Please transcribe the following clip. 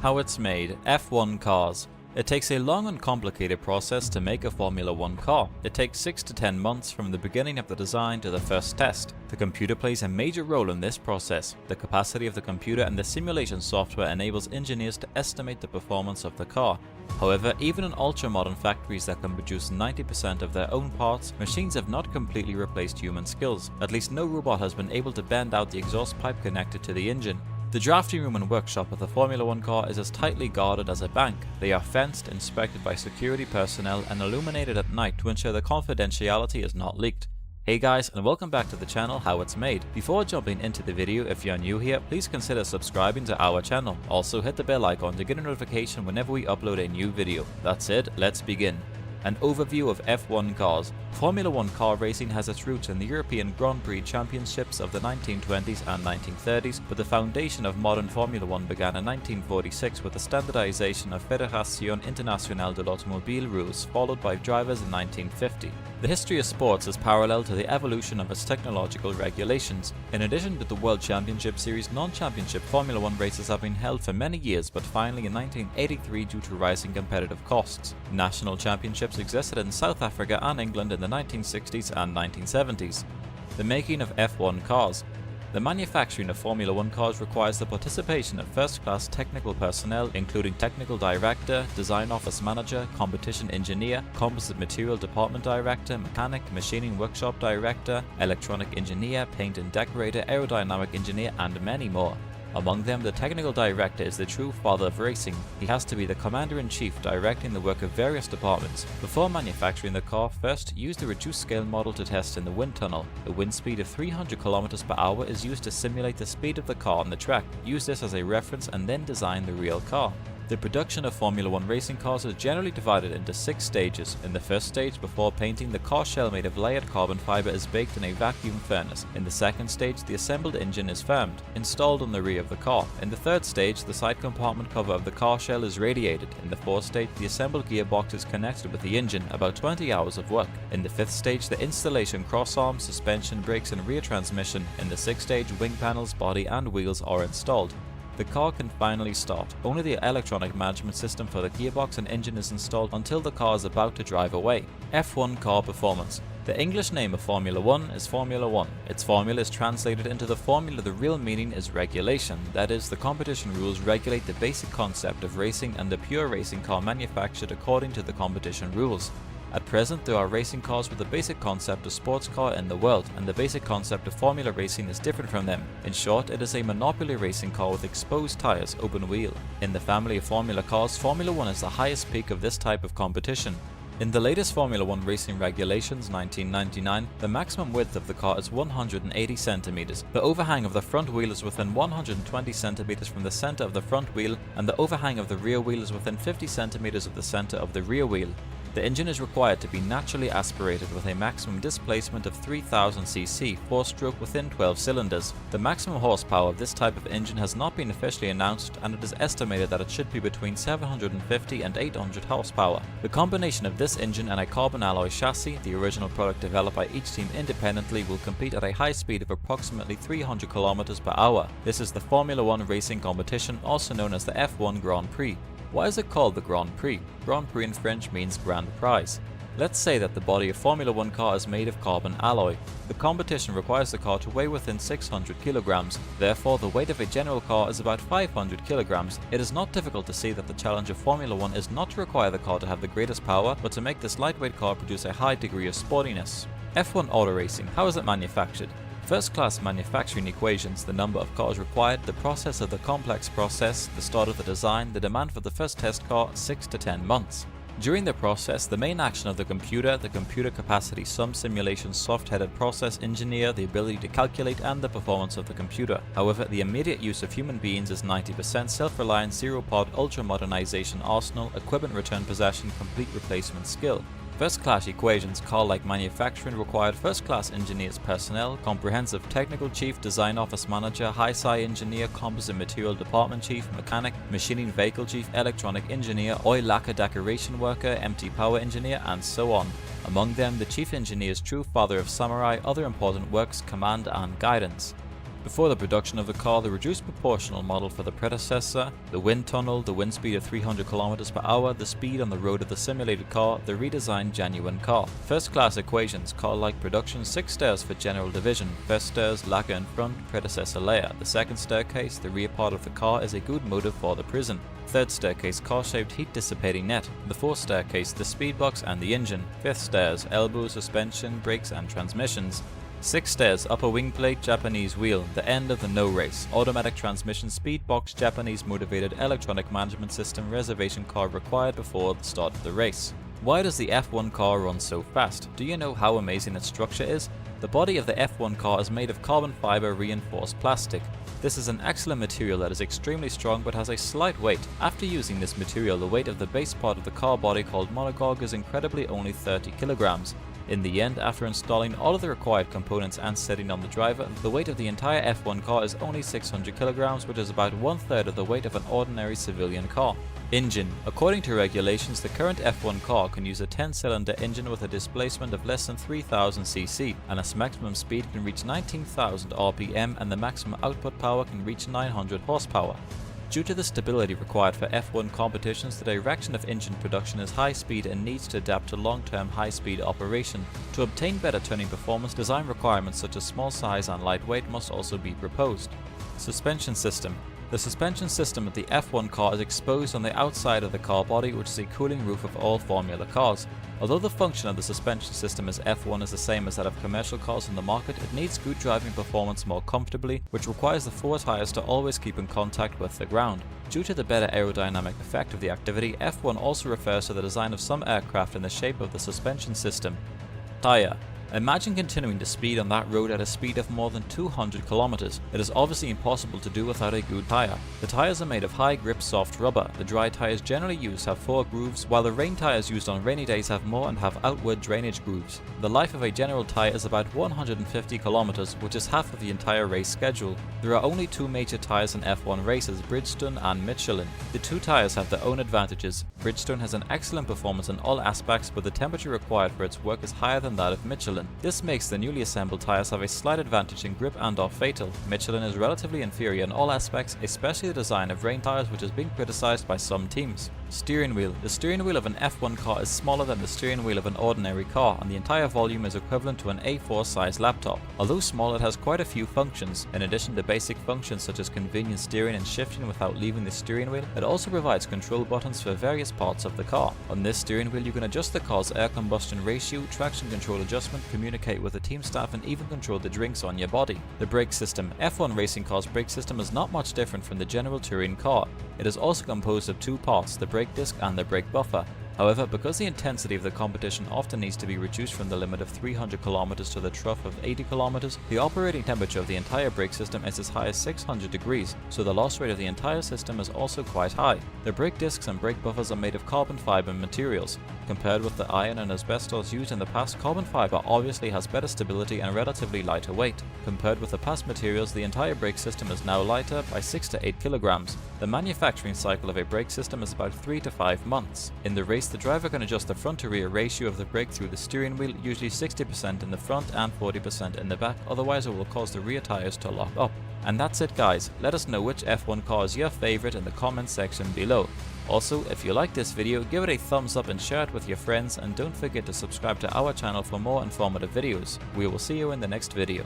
How it's made. F1 cars. It takes a long and complicated process to make a Formula 1 car. It takes 6 to 10 months from the beginning of the design to the first test. The computer plays a major role in this process. The capacity of the computer and the simulation software enables engineers to estimate the performance of the car. However, even in ultra-modern factories that can produce 90% of their own parts, machines have not completely replaced human skills. At least no robot has been able to bend out the exhaust pipe connected to the engine. The drafting room and workshop of a Formula 1 car is as tightly guarded as a bank. They are fenced, inspected by security personnel, and illuminated at night to ensure the confidentiality is not leaked. Hey guys, and welcome back to the channel How It's Made. Before jumping into the video, if you're new here, please consider subscribing to our channel. Also hit the bell icon to get a notification whenever we upload a new video. That's it, let's begin. An overview of F1 cars. Formula 1 car racing has its roots in the European Grand Prix Championships of the 1920s and 1930s, but the foundation of modern Formula 1 began in 1946 with the standardization of Fédération Internationale de l'Automobile rules, followed by drivers in 1950. The history of sports is parallel to the evolution of its technological regulations. In addition to the World Championship Series, non-championship Formula 1 races have been held for many years, but finally in 1983 due to rising competitive costs. National championships existed in South Africa and England in the 1960s and 1970s. The making of F1 cars. The manufacturing of Formula 1 cars requires the participation of first-class technical personnel including technical director, design office manager, competition engineer, composite material department director, mechanic, machining workshop director, electronic engineer, paint and decorator, aerodynamic engineer, and many more. Among them, the technical director is the true father of racing. He has to be the commander-in-chief directing the work of various departments. Before manufacturing the car, first use the reduced scale model to test in the wind tunnel. A wind speed of 300 km per hour is used to simulate the speed of the car on the track. Use this as a reference and then design the real car. The production of Formula 1 racing cars is generally divided into 6 stages. In the first stage, before painting, the car shell made of layered carbon fiber is baked in a vacuum furnace. In the second stage, the assembled engine is firmed, installed on the rear of the car. In the third stage, the side compartment cover of the car shell is radiated. In the fourth stage, the assembled gearbox is connected with the engine, about 20 hours of work. In the fifth stage, the installation, cross-arm, suspension, brakes and rear transmission. In the sixth stage, wing panels, body and wheels are installed. The car can finally start. Only the electronic management system for the gearbox and engine is installed until the car is about to drive away. F1 car performance. The English name of Formula 1 is Formula 1. Its formula is translated into the formula. The real meaning is regulation. That is, the competition rules regulate the basic concept of racing and the pure racing car manufactured according to the competition rules. At present, there are racing cars with the basic concept of sports car in the world, and the basic concept of formula racing is different from them. In short, it is a monopoly racing car with exposed tires, open wheel. In the family of formula cars, Formula 1 is the highest peak of this type of competition. In the latest Formula 1 racing regulations 1999, the maximum width of the car is 180 cm. The overhang of the front wheel is within 120 cm from the center of the front wheel, and the overhang of the rear wheel is within 50 cm of the center of the rear wheel. The engine is required to be naturally aspirated with a maximum displacement of 3000 cc, 4-stroke within 12 cylinders. The maximum horsepower of this type of engine has not been officially announced, and it is estimated that it should be between 750 and 800 horsepower. The combination of this engine and a carbon alloy chassis, the original product developed by each team independently, will compete at a high speed of approximately 300 km per hour. This is the Formula 1 racing competition, also known as the F1 Grand Prix. Why is it called the Grand Prix? Grand Prix in French means grand prize. Let's say that the body of Formula 1 car is made of carbon alloy. The competition requires the car to weigh within 600 kilograms. Therefore, the weight of a general car is about 500 kilograms. It is not difficult to see that the challenge of Formula 1 is not to require the car to have the greatest power, but to make this lightweight car produce a high degree of sportiness. F1 auto racing. How is it manufactured? First-class manufacturing equations, the number of cars required, the process of the complex process, the start of the design, the demand for the first test car, 6 to 10 months. During the process, the main action of the computer capacity, some simulation soft-headed process engineer, the ability to calculate, and the performance of the computer. However, the immediate use of human beings is 90% self-reliance, zero-pod, ultra-modernization arsenal, equipment return possession, complete replacement skill. First-class equations, car-like manufacturing required first-class engineers personnel, comprehensive technical chief, design office manager, high-sci engineer, composite material department chief, mechanic, machining vehicle chief, electronic engineer, oil lacquer decoration worker, empty power engineer, and so on. Among them, the chief engineer's true father of samurai, other important works, command and guidance. Before the production of the car, the reduced proportional model for the predecessor, the wind tunnel, the wind speed of 300 km per hour, the speed on the road of the simulated car, the redesigned genuine car. First class equations, car-like production, 6 stairs for general division, first stairs, lacquer in front, predecessor layer. The second staircase, the rear part of the car, is a good motive for the prison. Third staircase, car-shaped heat dissipating net. The fourth staircase, the speed box and the engine. Fifth stairs, elbow, suspension, brakes and transmissions. Sixth stairs, upper wing plate, Japanese wheel, the end of the no race, automatic transmission, speed box, Japanese motivated electronic management system, reservation car required before the start of the race. Why does the F1 car run so fast? Do you know how amazing its structure is? The body of the F1 car is made of carbon fiber reinforced plastic. This is an excellent material that is extremely strong but has a slight weight. After using this material, the weight of the base part of the car body called monocoque is incredibly only 30 kilograms. In the end, after installing all of the required components and setting on the driver, the weight of the entire F1 car is only 600 kilograms, which is about 1/3 of the weight of an ordinary civilian car. Engine. According to regulations, the current F1 car can use a 10-cylinder engine with a displacement of less than 3000 cc, and its maximum speed can reach 19,000 rpm, and the maximum output power can reach 900 horsepower. Due to the stability required for F1 competitions, the direction of engine production is high speed and needs to adapt to long-term high-speed operation. To obtain better turning performance, design requirements such as small size and lightweight must also be proposed. Suspension system. The suspension system of the F1 car is exposed on the outside of the car body, which is a cooling roof of all Formula cars. Although the function of the suspension system as F1 is the same as that of commercial cars in the market, it needs good driving performance more comfortably, which requires the 4 tires to always keep in contact with the ground. Due to the better aerodynamic effect of the activity, F1 also refers to the design of some aircraft in the shape of the suspension system. Tire. Imagine continuing to speed on that road at a speed of more than 200 kilometers. It is obviously impossible to do without a good tire. The tires are made of high grip soft rubber. The dry tires generally used have 4 grooves, while the rain tires used on rainy days have more and have outward drainage grooves. The life of a general tire is about 150 kilometers, which is half of the entire race schedule. There are only 2 major tires in F1 races, Bridgestone and Michelin. The 2 tires have their own advantages. Bridgestone has an excellent performance in all aspects, but the temperature required for its work is higher than that of Michelin. This makes the newly assembled tires have a slight advantage in grip and are fatal. Michelin is relatively inferior in all aspects, especially the design of rain tires, which has been criticized by some teams. Steering wheel. The steering wheel of an F1 car is smaller than the steering wheel of an ordinary car, and the entire volume is equivalent to an A4 size laptop. Although small, it has quite a few functions. In addition to basic functions such as convenient steering and shifting without leaving the steering wheel, it also provides control buttons for various parts of the car. On this steering wheel, you can adjust the car's air combustion ratio, traction control adjustment, communicate with the team staff, and even control the drinks on your body. The brake system. F1 racing car's brake system is not much different from the general touring car. It is also composed of 2 parts, the brake disc and the brake buffer. However, because the intensity of the competition often needs to be reduced from the limit of 300 km to the trough of 80 km, the operating temperature of the entire brake system is as high as 600 degrees, so the loss rate of the entire system is also quite high. The brake discs and brake buffers are made of carbon fiber materials. Compared with the iron and asbestos used in the past, carbon fiber obviously has better stability and relatively lighter weight. Compared with the past materials, the entire brake system is now lighter by 6 to 8 kilograms. The manufacturing cycle of a brake system is about 3 to 5 months. In the race, the driver can adjust the front to rear ratio of the brake through the steering wheel, usually 60% in the front and 40% in the back, otherwise it will cause the rear tires to lock up. And that's it guys, let us know which F1 car is your favorite in the comments section below. Also, if you like this video, give it a thumbs up and share it with your friends, and don't forget to subscribe to our channel for more informative videos. We will see you in the next video.